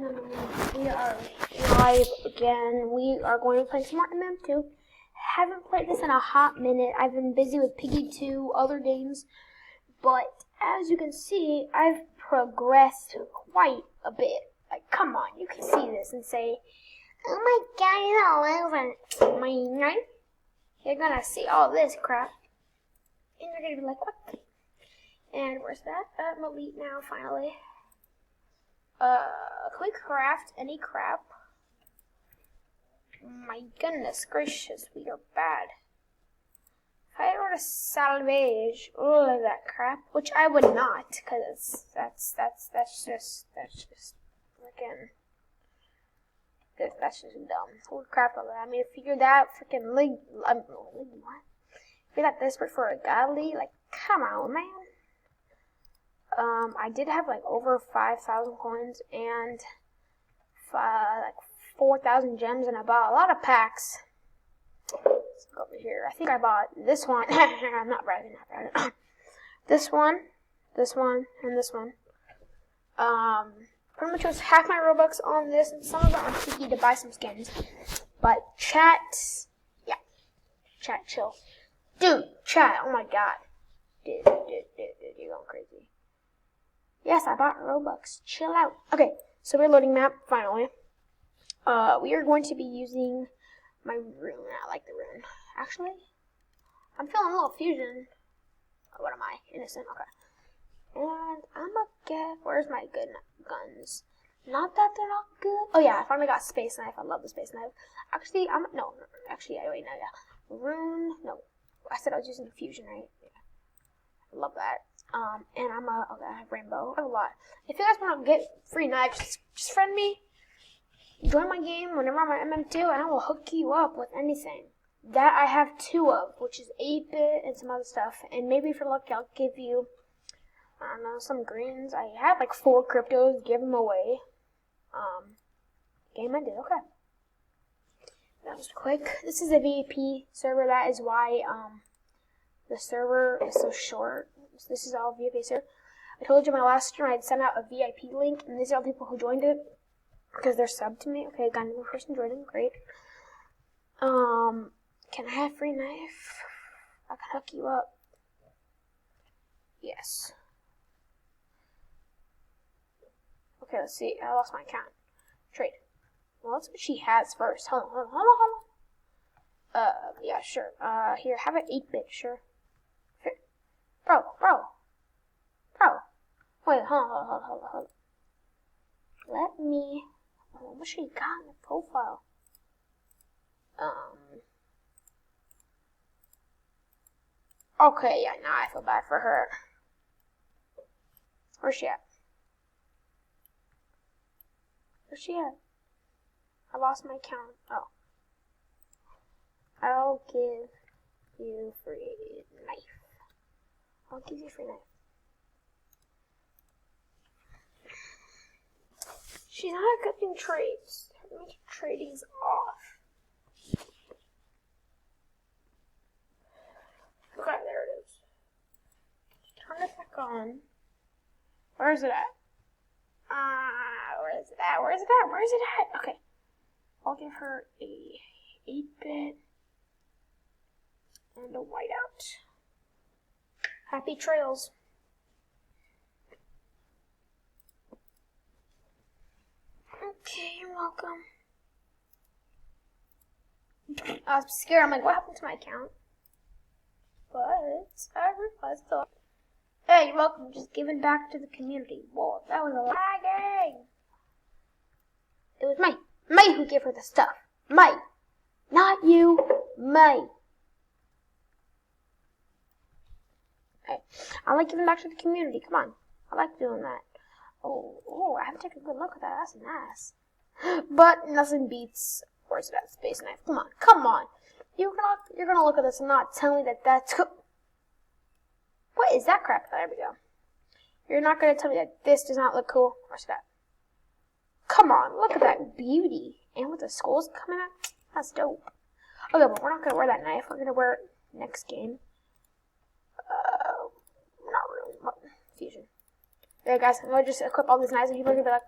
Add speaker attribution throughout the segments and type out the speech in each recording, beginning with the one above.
Speaker 1: We are live again. We are going to play some more mm2. Haven't played this in a hot minute. I've been busy with Piggy 2, other games. But as you can see, I've progressed quite a bit. Like, come on, you can see this and say, oh my god, it's all over my knife. You're gonna see all this crap. And you're gonna be like, what? And where's that? I'm elite now, finally. Quick craft any crap. My goodness gracious, we are bad. If I were to salvage all of that crap, which I would not, because that's just freaking, that's just dumb. Holy crap, I mean, if you're that freaking what? If you're that desperate for a godly, like, come on, man. I did have like over 5,000 coins and like 4,000 gems, and I bought a lot of packs. Let's go over here. I think I bought this one. I'm not bragging. This one, and this one. Pretty much was half my Robux on this, and some of it on Tiki to buy some skins. But chat, yeah, chat, chill, dude, chat. Oh my god, dude, you're going crazy. Yes, I bought Robux. Chill out. Okay, so we're loading map, finally. We are going to be using my rune. I like the rune. Actually, I'm feeling a little fusion. Oh, what am I? Innocent, okay. And I'm gonna get, where's my good guns? Not that they're not good. Oh yeah, I finally got space knife. I love the space knife. Actually, Rune, no. I said I was using fusion, right? Yeah. I love that. And okay, I have rainbow. I have a lot. If you guys want to get free knives, just friend me. Join my game whenever I'm at MM2, and I will hook you up with anything. That I have 2 of, which is 8-bit and some other stuff. And maybe if you're lucky, I'll give you, I don't know, some greens. I have like 4 cryptos, give them away. Game ended, okay. That was quick. This is a VIP server, that is why, the server is so short. This is all VIP server. I told you in my last stream I'd send out a VIP link, and these are all the people who joined it because they're subbed to me. Okay, got another person joining, great. Can I have free knife? I can hook you up. Yes. Okay, let's see. I lost my account. Trade. Well, let's see what she has first. Hold on. Yeah, sure. Here, have an 8-bit, sure. Bro. Wait, hold on. Let me, what she got in the profile? Okay, yeah, now I feel bad for her. Where's she at? I lost my count. Oh. I'll give you free knife. I'll give you free knife. She's not accepting trades. Trading's off. Okay, there it is. Turn it back on. Where is it at? Where is it at? Okay. I'll give her a 8-bit and a whiteout. Happy trails. Okay, you're welcome. I was scared. I'm like, what happened to my account? But I realized though. Hey, you're welcome. Just giving back to the community. Whoa, that was a lagging. It was May who gave her the stuff. May. Not you. May. Okay. I like giving back to the community. Come on. I like doing that. Oh, I have to take a good look at that. That's nice. But nothing beats, where's that space knife? Come on. You're gonna look at this and not tell me that that's, what is that crap? There we go. You're not gonna tell me that this does not look cool. Where's that? Come on, look at that beauty. And with the skulls coming out, that's dope. Okay, but we're not gonna wear that knife. We're gonna wear it next game. Not really. Fusion. Yeah, guys, I'm gonna just equip all these knives, and people are gonna be like,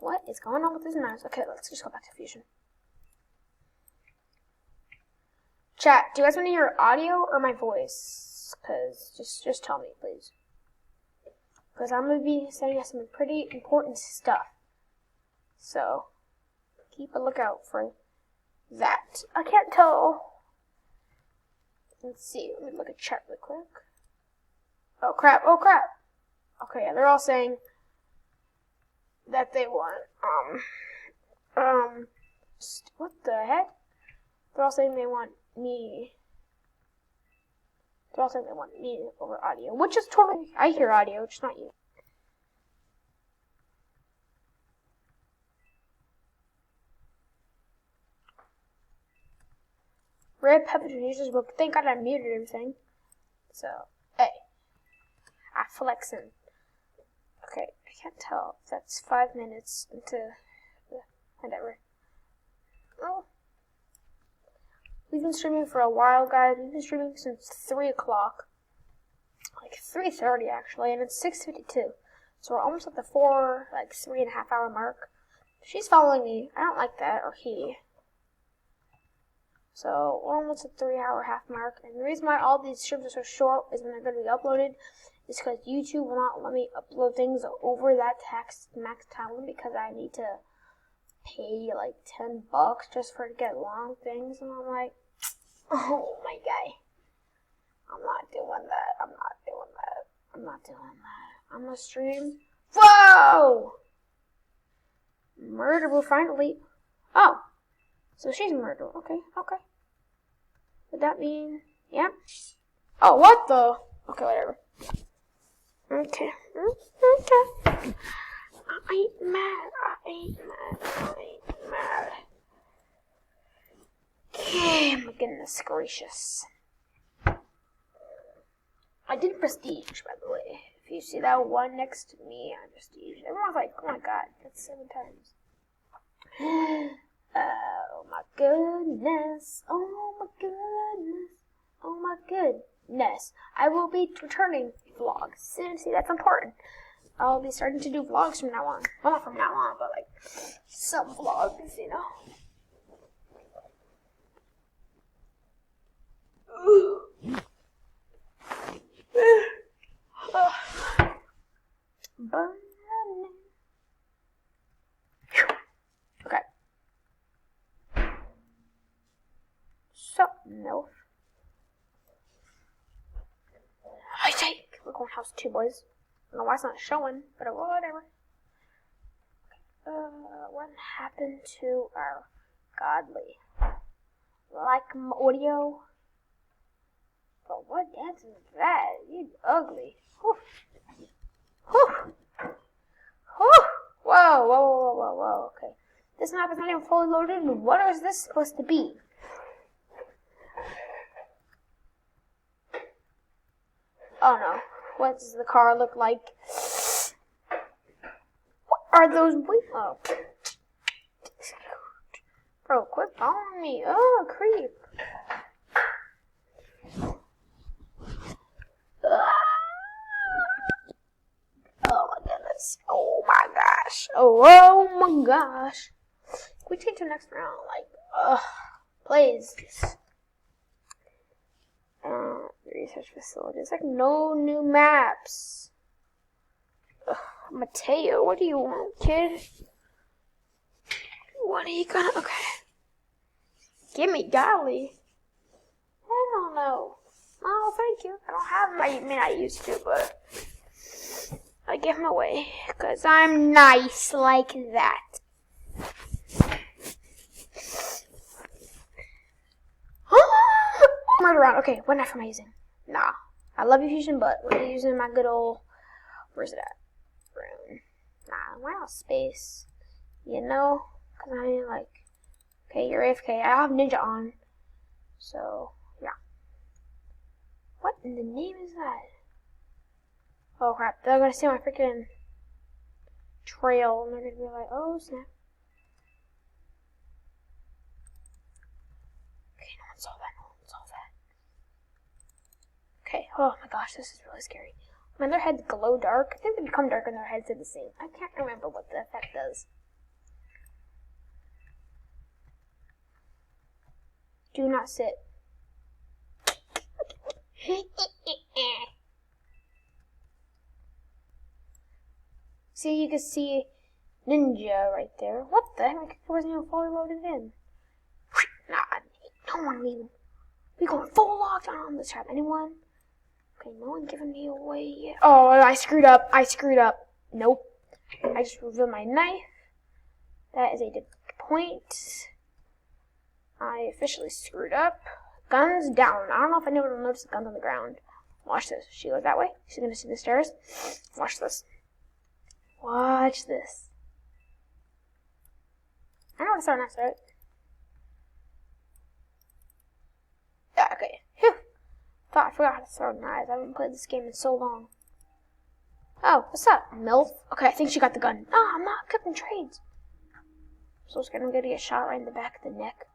Speaker 1: What is going on with this mouse? Okay, let's just go back to Fusion. Chat, do you guys want to hear audio or my voice? Because just tell me, please. Because I'm going to be sending us some pretty important stuff. So, keep a lookout for that. I can't tell. Let's see. Let me look at chat real quick. Oh, crap. Oh, crap. Okay, yeah, they're all saying that they want, what the heck? They're all saying they want me. They're all saying they want me over audio, which is totally, I hear audio, just not you. Rip Pepper Users book. Thank God I muted everything. So, hey. I flexing. Okay, I can't tell if that's 5 minutes into the whatever. Oh. We've been streaming for a while, guys. We've been streaming since 3 o'clock. Like 3:30 actually, and it's 6:52. So we're almost at the 3.5 hour mark. She's following me. I don't like that, or he. So we're almost at 3.5 hour mark. And the reason why all these streams are so short is when they're going to be uploaded is because YouTube will not let me upload things over that max time limit because I need to pay like $10 just to get long things. And I'm like, oh my guy, I'm not doing that. I'm not doing that. I'm not doing that. I'm gonna stream. Whoa! Murderer finally. Oh, so she's a murderer. Okay, okay. Would that mean? Yep. Oh, what the? Okay, whatever. Okay. Okay. I ain't mad. I ain't mad. I ain't mad. Okay, my goodness gracious. I did prestige, by the way. If you see that one next to me, I prestige. Everyone's like, oh my god, that's 7 times. Oh my goodness. Oh my goodness. Oh my goodness. I will be returning vlogs soon. See, that's important. I'll be starting to do vlogs from now on. Well, not from now on, but like some vlogs, you know. Okay. So, MILF. I take. We're going house 2, boys. I don't know why it's not showing, but whatever. What happened to our godly? Like audio? But what dance is that? You ugly. Whew. Whew. Whew. Whoa, whoa, whoa, whoa, whoa, okay. This map is not even fully loaded. What is this supposed to be? Oh no. What does the car look like? What are those oh. Bro, quit following me. Oh, creep. Oh my goodness. Oh my gosh. Oh my gosh. Can we take to the next round? Like, please. Research facilities. Like, no new maps. Mateo, what do you want, kid? What are you gonna... Okay. Give me golly. I don't know. Oh, thank you. I don't have my... I mean, I used to, but... I give them away. Because I'm nice like that. Murder round. Okay, what knife am I using? Nah. I love you, Fusion, but we're using my good old... Where's it at? Room. Nah, why not space? You know? Because I mean, like... Okay, you're AFK. I have Ninja on. So, yeah. What in the name is that? Oh, crap. They're going to see my freaking trail. And they're going to be like, oh, snap. Okay, no one saw that. No one saw that. Okay. Oh, my gosh. This is really scary. When their heads glow dark, I think they become dark and their heads are the same. I can't remember what the effect does. Do not sit. See, you can see Ninja right there. What the heck? It wasn't even fully loaded in. Nah, no one leaving. We going full lockdown on this trap. Anyone? Okay, no one giving me away yet. Oh, I screwed up. Nope. I just revealed my knife. That is a point. I officially screwed up. Guns down. I don't know if anyone will notice the guns on the ground. Watch this. She goes that way. She's gonna see the stairs. Watch this. Watch this. I know how to throw knives, right? Yeah, okay. Phew. I forgot how to throw knives. I haven't played this game in so long. Oh, what's up, MILF? Okay, I think she got the gun. No, I'm not equipping trades. So I'm gonna get shot right in the back of the neck.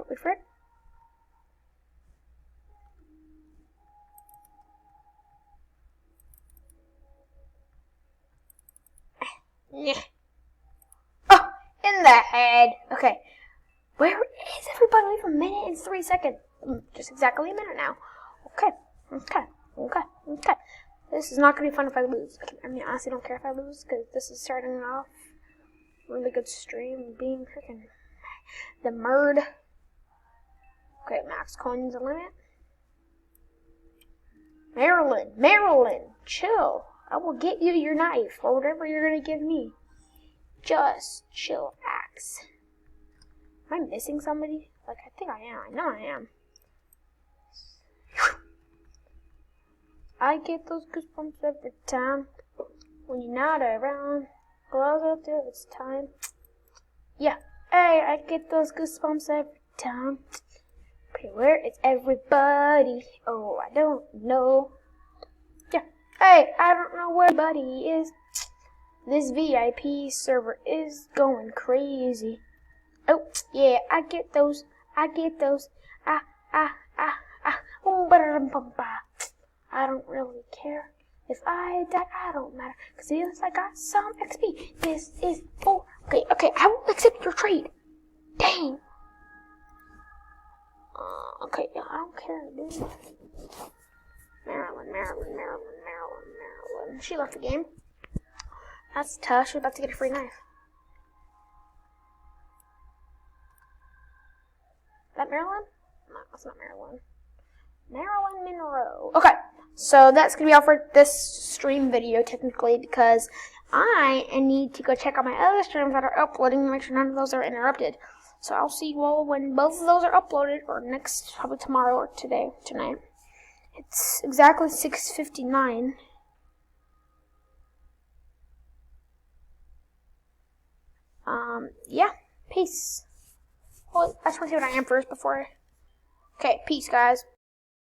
Speaker 1: Wait for it. Yeah. Oh, in the head. Okay. Where is everybody? We have a minute and 3 seconds. Just exactly a minute now. Okay. This is not going to be fun if I lose. I mean, I honestly don't care if I lose, because this is starting off a really good stream, being freaking the murd. Okay, max coins the limit. Marilyn, chill. I will get you your knife, or whatever you're going to give me. Just chill, axe. Am I missing somebody? Like, I think I am. I know I am. I get those goosebumps every time when you're not around. Gloves out there, it's time. Yeah. Hey, I get those goosebumps every time. Okay, where is everybody? Oh, I don't know. Yeah. Hey, I don't know where everybody is. This VIP server is going crazy. Oh, yeah, I get those. I don't really care. If I die, I don't matter. Cause at least I got some XP. This is for... Okay, I will accept your trade. Dang. Okay, I don't care, dude. Marilyn. She left the game. That's tough. She's about to get a free knife. Is that Marilyn? No, that's not Marilyn. Marilyn Monroe. Okay, so that's going to be all for this stream video, technically, because I need to go check out my other streams that are uploading and make sure none of those are interrupted. So I'll see you all when both of those are uploaded, or next, probably tomorrow or tonight. It's exactly 6:59. Yeah, peace. Well, I just want to see what I am first before. Okay, peace, guys.